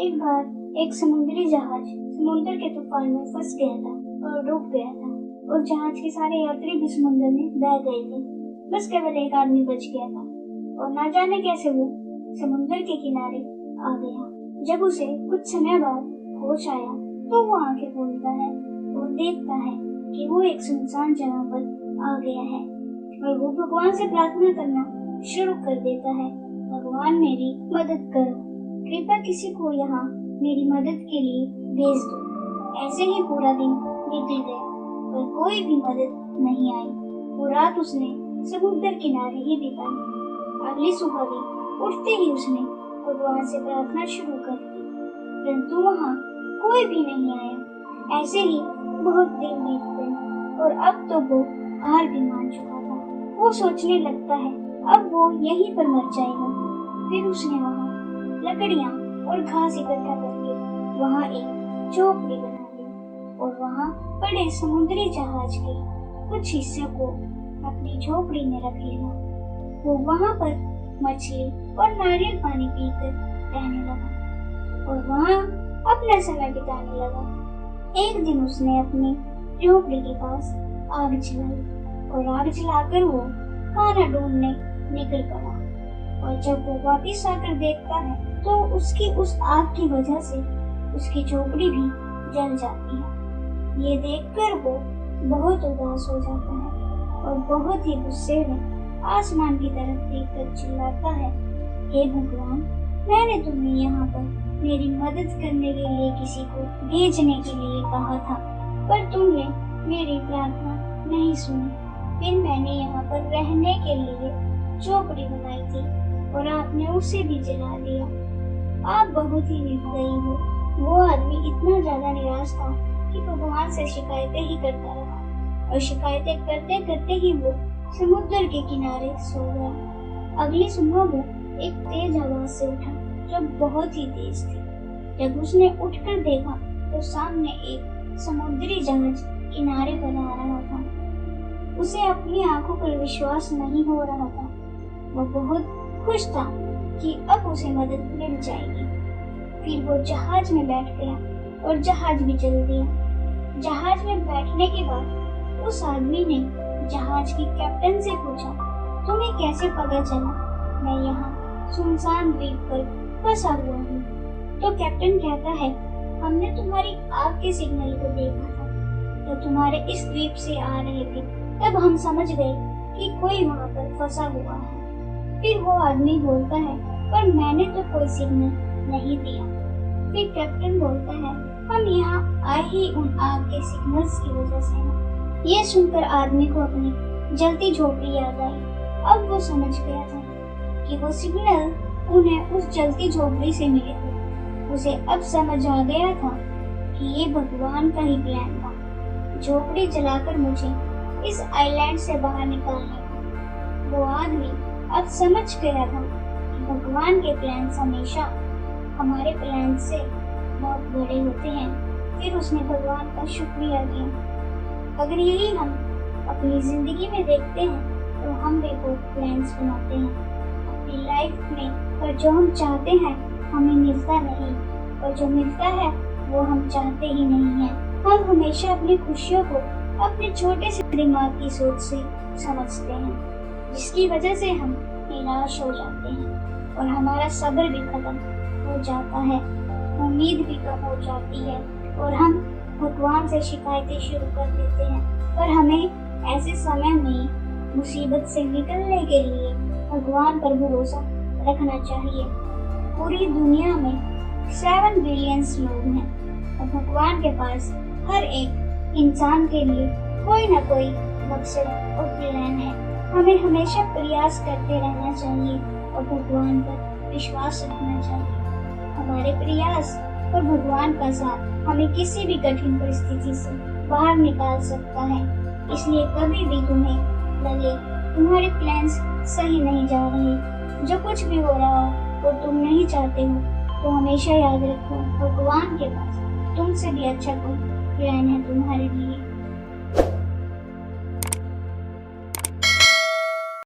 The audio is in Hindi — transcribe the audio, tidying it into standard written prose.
एक बार एक समुद्री जहाज समुद्र के तूफान में फंस गया था और डूब गया था। और जहाज के सारे यात्री भी समुद्र में बह गए थे। बस केवल एक आदमी बच गया था और ना जाने कैसे वो समुद्र के किनारे आ गया। जब उसे कुछ समय बाद होश आया तो वो आंखें खोलता है और देखता है कि वो एक सुनसान जगह पर आ गया है और वो भगवान से प्रार्थना करना शुरू कर देता है। भगवान मेरी मदद करो, कृपया किसी को यहाँ मेरी मदद के लिए भेज दो। ऐसे ही पूरा दिन निकल गया पर कोई भी मदद नहीं आई। वो रात उसने समुद्र किनारे ही बिताई। अगली सुबह भी उठते ही उसने भगवान से प्रार्थना शुरू कर दी, परंतु वहाँ कोई भी नहीं आया। ऐसे ही बहुत दिन बीत गए और अब तो वो हार भी मान चुका था। वो सोचने लगता है अब वो यहीं पर मर जाएगा। फिर उसने वहाँ लकड़ियाँ और घास इकट्ठा करके वहाँ एक झोपड़ी बना ली और वहाँ बड़े समुद्री जहाज के कुछ हिस्से को अपनी झोपड़ी में रख लिया। वो वहाँ पर मछली और नारियल पानी पीकर रहने लगा और वहाँ अपना समय बिताने लगा। एक दिन उसने अपनी झोपड़ी के पास आग जलाई और आग जलाकर वो खाना ढूंढने निकल पड़ा। और जब वो वापस आकर देखता है तो उसकी उस आग की वजह से उसकी झोपड़ी भी जल जाती है। ये देखकर वो बहुत उदास हो जाता है और बहुत ही गुस्से में आसमान की तरफ देखकर चिल्लाता है, हे भगवान, मैंने तुम्हें यहाँ पर मेरी मदद करने के लिए किसी को भेजने के लिए कहा था, पर तुमने मेरी प्रार्थना नहीं सुनी। फिर मैंने यहाँ पर रहने के लिए झोपड़ी बनाई थी और आपने उसे भी जला दिया। आप बहुत ही निर्दयी हो। वो आदमी इतना ज्यादा निराश था कि भगवान से शिकायतें ही करता रहा और शिकायतें करते करते ही वो समुद्र के किनारे सो गया। अगली सुबह वो एक तेज आवाज से उठा जो बहुत ही तेज थी। जब उसने उठकर देखा तो सामने एक समुद्री जहाज किनारे पर आ रहा था। उसे अपनी आंखों पर विश्वास नहीं हो रहा था। वो बहुत खुश था कि अब उसे मदद मिल जाएगी। फिर वो जहाज में बैठ गया और जहाज भी चल दिया। जहाज में बैठने के बाद उस आदमी ने जहाज की कैप्टन से पूछा, तुम्हें कैसे पता चला मैं यहाँ सुनसान द्वीप पर फंसा हुआ हूँ? तो कैप्टन कहता है, हमने तुम्हारी आग के सिग्नल को देखा था तो तुम्हारे इस द्वीप से आ रहे थे, तब हम समझ गए कि कोई वहाँ पर फंसा हुआ है। फिर वो आदमी बोलता है, पर मैंने तो कोई सिग्नल नहीं दिया। फिर कैप्टन बोलता है, हम यहाँ आए ही उन आग के सिग्नल्स की वजह से हैं। ये सुनकर आदमी को अपनी जलती झोपड़ी याद आई। अब वो समझ गया था कि वो सिग्नल उन्हें उस जलती झोपड़ी से मिले थे। उसे अब समझ आ गया था कि ये भगवान का ही प्लान था, झोपड़ी जलाकर मुझे इस आइलैंड से बाहर निकालने का। वो आदमी अब समझ गया था कि भगवान के प्लान हमेशा हमारे प्लान से बहुत बड़े होते हैं। फिर उसने भगवान का शुक्रिया किया। अगर यही हम अपनी जिंदगी में देखते हैं तो हम भी बहुत प्लान्स बनाते हैं अपनी लाइफ में, पर जो हम चाहते हैं हमें मिलता नहीं और जो मिलता है वो हम चाहते ही नहीं है। हम हमेशा अपनी खुशियों को अपने छोटे से दिमाग की सोच से समझते हैं, जिसकी वजह से हम निराश हो जाते हैं और हमारा सब्र भी खत्म हो जाता है, उम्मीद भी कम हो जाती है और हम भगवान से शिकायतें शुरू कर देते हैं। पर हमें ऐसे समय में मुसीबत से निकलने के लिए भगवान पर भरोसा रखना चाहिए। पूरी दुनिया में 7 बिलियन लोग हैं और भगवान के पास हर एक इंसान के लिए कोई ना कोई मकसद और प्लान है। हमें हमेशा प्रयास करते रहना चाहिए और भगवान पर विश्वास रखना चाहिए। हमारे प्रयास और भगवान का साथ हमें किसी भी कठिन परिस्थिति से बाहर निकाल सकता है। इसलिए कभी भी तुम्हें लगे तुम्हारे प्लान्स सही नहीं जा रहे, जो कुछ भी हो रहा हो वो तुम नहीं चाहते हो, तो हमेशा याद रखो भगवान के पास तुमसे भी अच्छा कोई प्लान है तुम्हारे लिए।